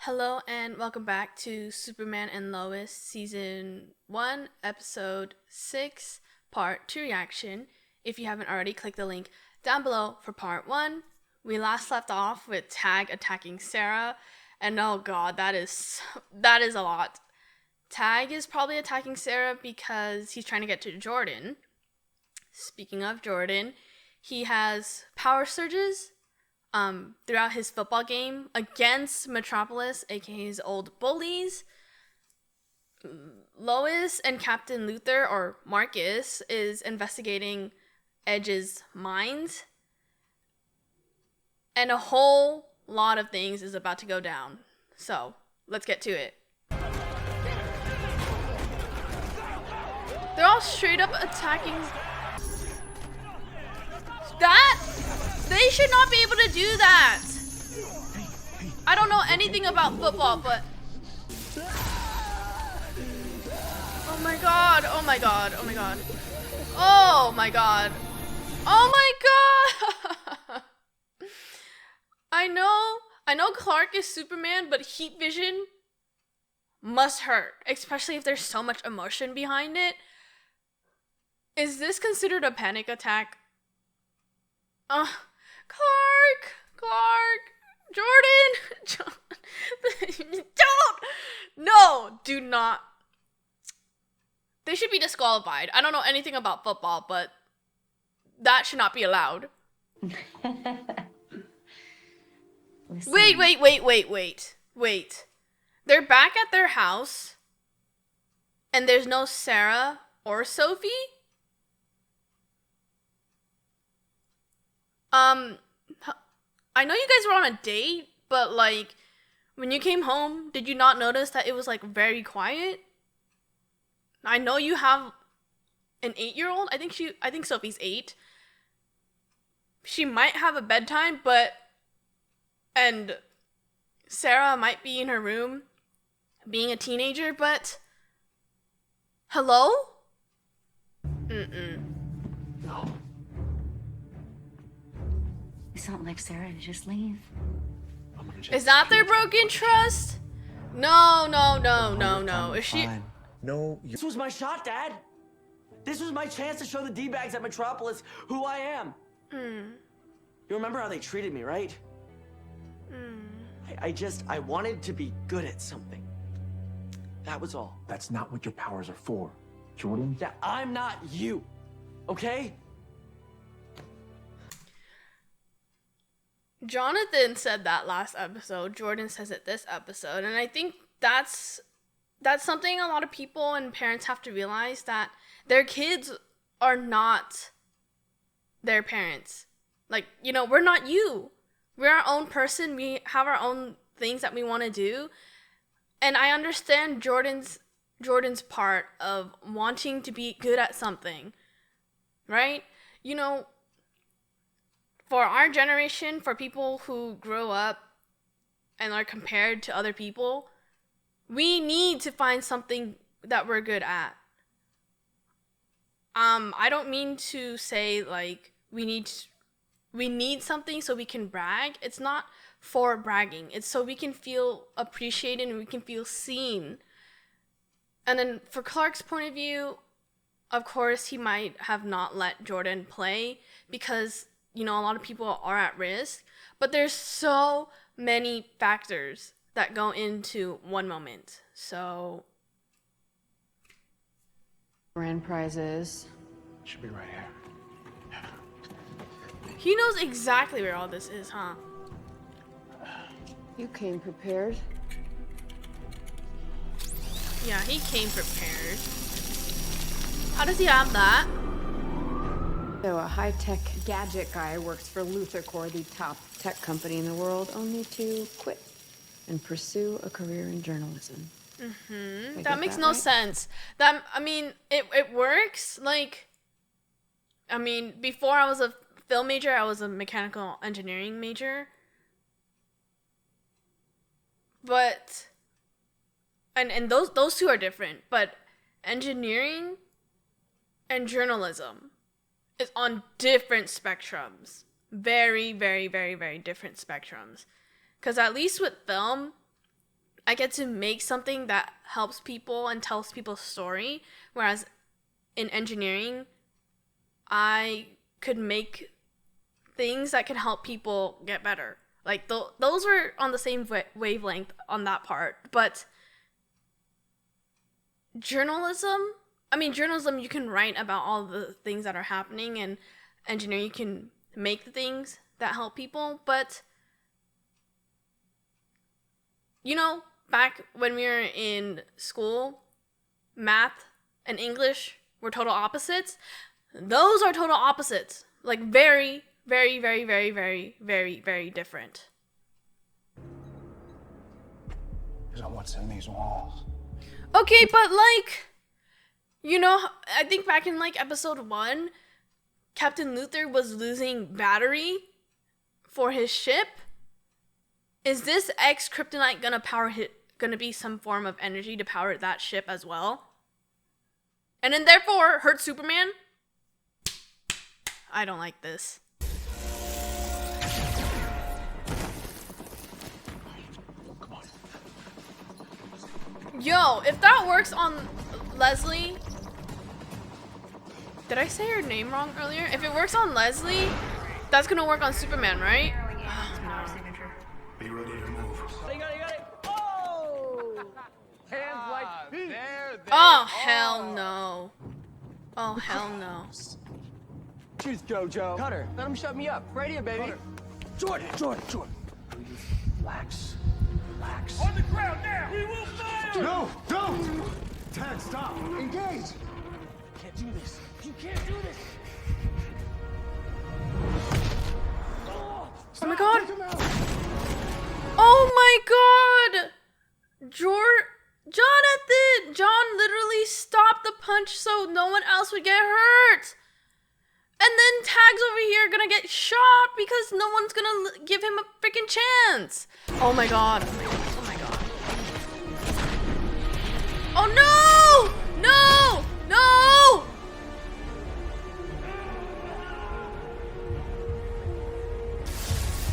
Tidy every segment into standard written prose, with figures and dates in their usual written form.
Hello and welcome back to Superman and Lois Season 1, Episode 6, Part 2 reaction. If you haven't already, click the link down below for Part 1. We last left off with Tag attacking Sarah, and oh god, that is a lot. Tag is probably attacking Sarah because he's trying to get to Jordan. Speaking of Jordan, he has power surges throughout his football game against Metropolis, aka his old bullies. Lois and Captain Luthor, or Marcus, is investigating Edge's mind. And a whole lot of things is about to go down. So, let's get to it. They're all straight up attacking. They should not be able to do that. I don't know anything about football, but oh my god, oh my god, oh my god. Oh my god. Oh my god. I know Clark is Superman, but heat vision must hurt, especially if there's so much emotion behind it. Is this considered a panic attack? Clark, Jordan, do not. They should be disqualified. I don't know anything about football, but that should not be allowed. Wait. They're back at their house, and there's no Sarah or Sophie? I know you guys were on a date, but like, when you came home, did you not notice that it was like very quiet? I know you have an 8-year-old. I think Sophie's 8. She might have a bedtime, and Sarah might be in her room being a teenager, but hello? No. It's not like Sarah to just leave. Is that their broken trust? No. Is she? Fine. No, This was my shot, Dad. This was my chance to show the D-bags at Metropolis who I am. You remember how they treated me, right? I wanted to be good at something. That was all. That's not what your powers are for, Jordan. Yeah, I'm not you, okay? Jonathan said that last episode. Jordan says it this episode, and I think that's something a lot of people and parents have to realize, that their kids are not their parents. Like, we're not you. We're our own person. We have our own things that we want to do. And I understand Jordan's part of wanting to be good at something. Right? For our generation, for people who grow up and are compared to other people, we need to find something that we're good at. I don't mean to say like we need something so we can brag. It's not for bragging. It's so we can feel appreciated and we can feel seen. And then for Clark's point of view, of course, he might have not let Jordan play because a lot of people are at risk, but there's so many factors that go into one moment. So, Grand prizes. Should be right here. he knows exactly where all this is, huh? You came prepared. Yeah, he came prepared. How does he have that? So a high-tech gadget guy works for Luthor Corp, the top tech company in the world, only to quit and pursue a career in journalism. That makes no sense. It works. Like, before I was a film major, I was a mechanical engineering major. But, and those two are different. But engineering and journalism is on different spectrums. Very, very, very, very different spectrums. Because at least with film, I get to make something that helps people and tells people's story, whereas in engineering, I could make things that can help people get better. Like, those were on the same wavelength on that part. But journalism, you can write about all the things that are happening, and engineering, you can make the things that help people. But, you know, back when we were in school, math and English were total opposites. Those are total opposites. Like, very, very, very, very, very, very, very different. Because of what's in these walls. Okay, but like, you know, I think back in like episode 1, Captain Luther was losing battery for his ship. Is this X-Kryptonite gonna be some form of energy to power that ship as well? And then therefore hurt Superman? I don't like this. Yo, if that works on Leslie... Did I say her name wrong earlier? If it works on Leslie, that's gonna work on Superman, right? Be ready to move. You got it. Oh! Hands like feet. Oh, hell no. Oh, hell no. Cheers, JoJo. Cutter, let him shut me up. Right here, baby. Jordan. Relax. On the ground now! We will fire! No, don't! Ted, stop. Engage. Can't do this. You can't do this. Oh my god! Oh my god! Jonathan! John literally stopped the punch so no one else would get hurt! And then Tag's over here gonna get shot because no one's gonna give him a freaking chance! Oh my god. Oh my god. Oh no! No! No!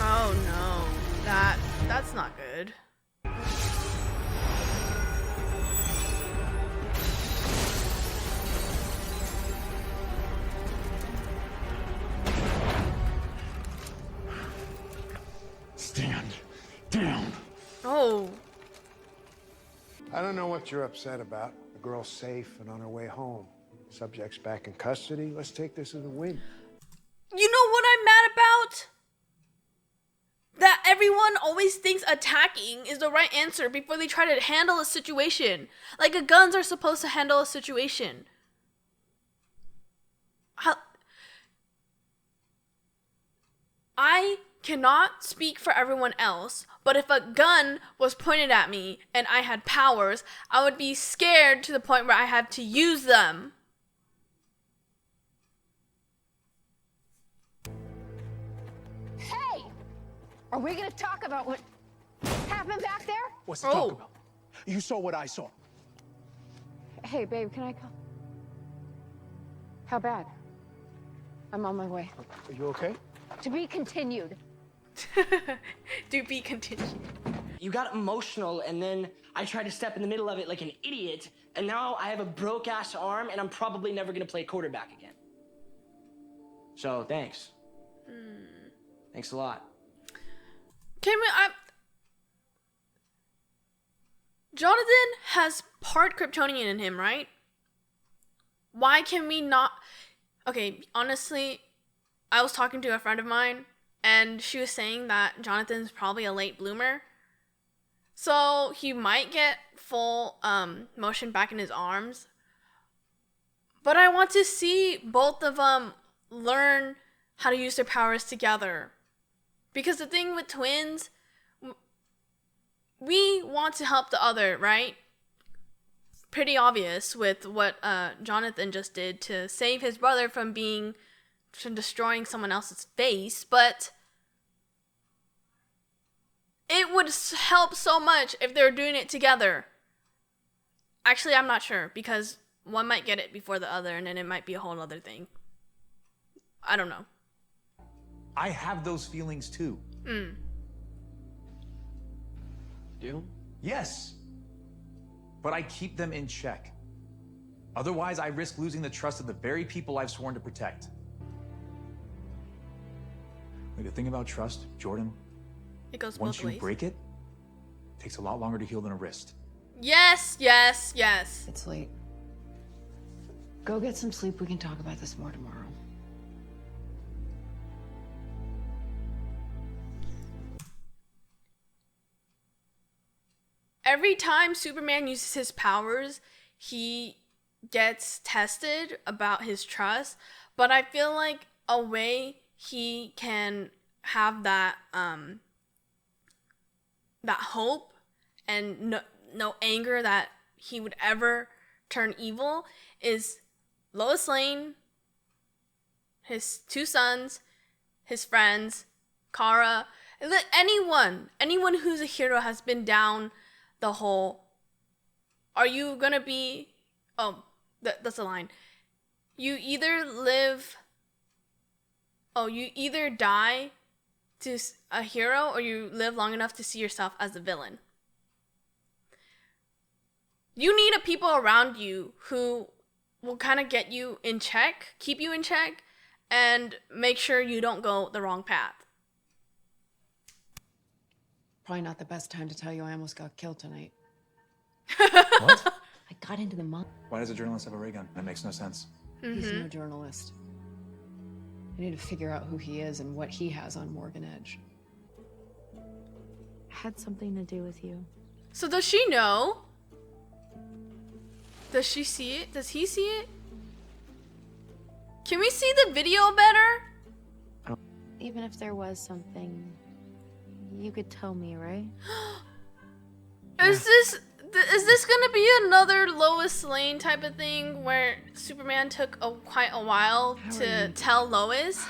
Oh no. That's not good. Stand down. Oh. I don't know what you're upset about. The girl's safe and on her way home. Subject's back in custody. Let's take this as a win. You know what I'm mad about? That everyone always thinks attacking is the right answer before they try to handle a situation. Like, guns are supposed to handle a situation. I cannot speak for everyone else, but if a gun was pointed at me and I had powers, I would be scared to the point where I had to use them. Hey! Are we gonna talk about what happened back there? What's to talk about? You saw what I saw. Hey, babe, can I call? How bad? I'm on my way. Are you okay? To be continued. To be continued. You got emotional, and then I tried to step in the middle of it like an idiot, and now I have a broke-ass arm, and I'm probably never gonna play quarterback again. So, thanks. Thanks a lot. Jonathan has part Kryptonian in him, right? Why can we not... Okay, honestly, I was talking to a friend of mine, and she was saying that Jonathan's probably a late bloomer. So he might get full motion back in his arms. But I want to see both of them learn how to use their powers together. Because the thing with twins, we want to help the other, right? Pretty obvious with what Jonathan just did to save his brother from destroying someone else's face, but it would help so much if they were doing it together. Actually, I'm not sure, because one might get it before the other, and then it might be a whole other thing. I don't know. I have those feelings too. Do? Yes. But I keep them in check. Otherwise, I risk losing the trust of the very people I've sworn to protect. Like, the thing about trust, Jordan, It goes once both you ways. break it, it takes a lot longer to heal than a wrist. Yes, yes, yes. It's late. Go get some sleep. We can talk about this more tomorrow. Every time Superman uses his powers, he gets tested about his trust, but I feel like a way he can have that that hope and no anger that he would ever turn evil is Lois Lane, his two sons, his friends, Kara, anyone who's a hero has been down the whole, are you gonna be, that's a line. You either die to a hero or you live long enough to see yourself as a villain. You need a people around you who will kind of get you in check, keep you in check, and make sure you don't go the wrong path. Probably not the best time to tell you I almost got killed tonight. What? I got into the mall. Why does a journalist have a ray gun? That makes no sense. He's no journalist. I need to figure out who he is and what he has on Morgan Edge. Had something to do with you. So does she know? Does she see it? Does he see it? Can we see the video better? Even if there was something, you could tell me, right? Is this gonna be another Lois Lane type of thing where Superman took quite a while to tell Lois,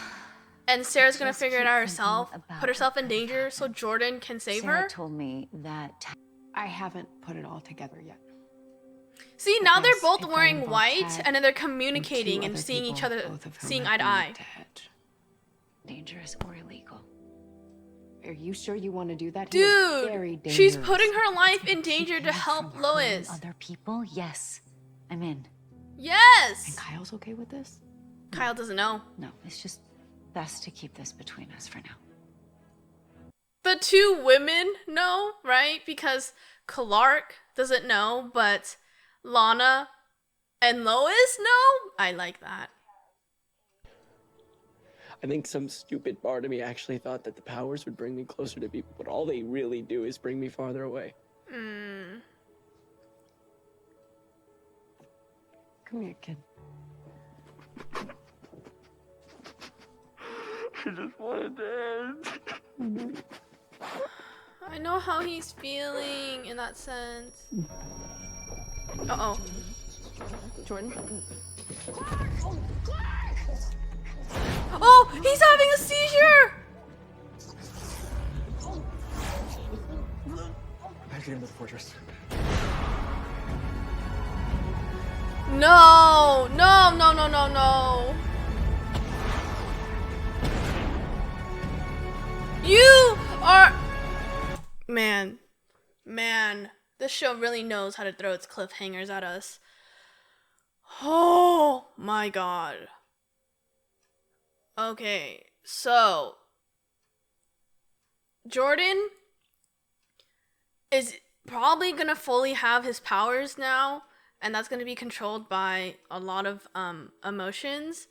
and Sarah's gonna figure it out herself, put herself in danger so Jordan can save Sarah her? told me that. I haven't put it all together yet. See, now they're Yes, both it wearing involved white, Ted and then they're and communicating two and other seeing each people, other, both of whom seeing have eye to been eye. dead. Dangerous or illegal. Are you sure you want to do that? He is very Dude, she's dangerous. putting her life in danger to Keep help from Lois. harming other people? Yes. I'm in. And Yes! Kyle's okay with this? Kyle doesn't know. No, it's just best to keep this between us for now. The two women know, right? Because Clark doesn't know, but Lana and Lois know? I like that. I think some stupid part of me actually thought that the powers would bring me closer to people, but all they really do is bring me farther away. Mm. Come here, kid. I just wanted to end. I know how he's feeling in that sense. Uh-oh. Jordan? Oh, he's having a seizure! I have to get into the fortress. No, no, no, no, no, no. You are... Man, this show really knows how to throw its cliffhangers at us. Oh my god. Okay, so Jordan is probably gonna fully have his powers now, and that's gonna be controlled by a lot of emotions.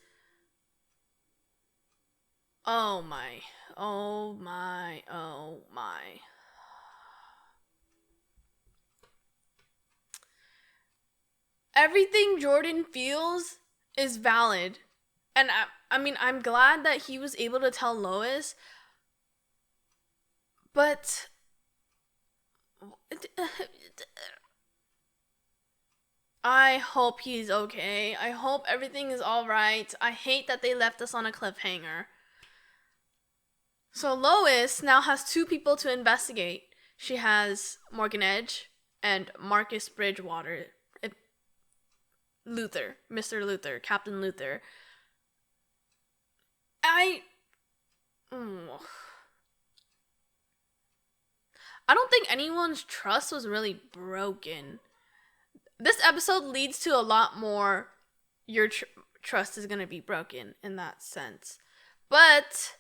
Oh my, oh my, oh my. Everything Jordan feels is valid. And I mean, I'm glad that he was able to tell Lois, but I hope he's okay. I hope everything is all right. I hate that they left us on a cliffhanger. So Lois now has two people to investigate. She has Morgan Edge and Marcus Bridgewater. Luthor, Mr. Luthor, Captain Luthor. I don't think anyone's trust was really broken. This episode leads to a lot more your trust is going to be broken in that sense. But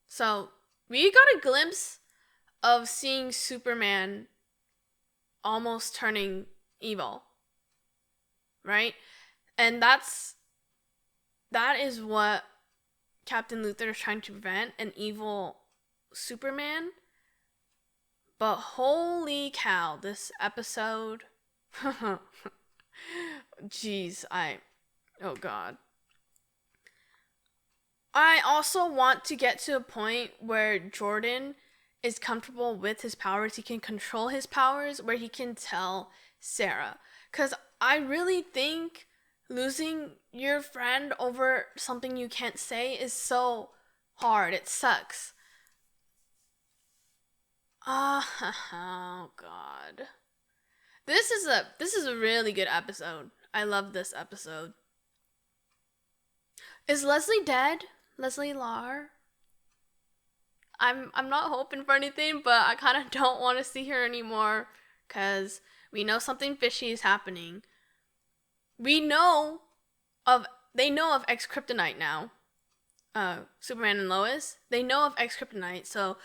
so we got a glimpse of seeing Superman almost turning evil, right? And that is what Captain Luthor is trying to prevent, an evil Superman. But holy cow, this episode. Jeez, oh god. I also want to get to a point where Jordan is comfortable with his powers. He can control his powers, where he can tell Sarah. Because I really think losing your friend over something you can't say is so hard. It sucks. Oh god. This is a really good episode. I love this episode. Is Leslie dead? Leslie Lar? I'm not hoping for anything, but I kind of don't want to see her anymore cuz we know something fishy is happening. They know of X-Kryptonite now. Superman and Lois, they know of X-Kryptonite, so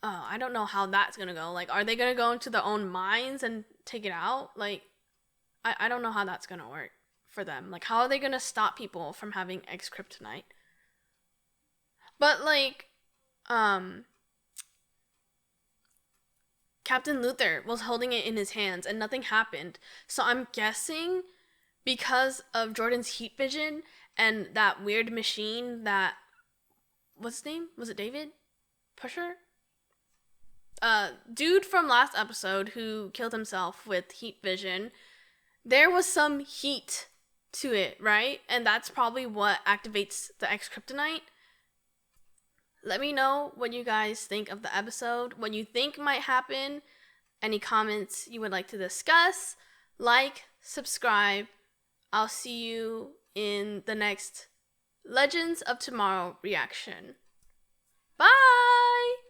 I don't know how that's gonna go. Like, are they gonna go into their own minds and take it out? Like, I don't know how that's gonna work for them. Like, how are they gonna stop people from having X-Kryptonite? But like, Captain Luthor was holding it in his hands and nothing happened. So I'm guessing because of Jordan's heat vision and that weird machine that, what's his name? Was it David? Pusher? Dude from last episode who killed himself with heat vision, there was some heat to it, right? And that's probably what activates the X-Kryptonite. Let me know what you guys think of the episode, what you think might happen, any comments you would like to discuss. Like, subscribe. I'll see you in the next Legends of Tomorrow reaction. Bye!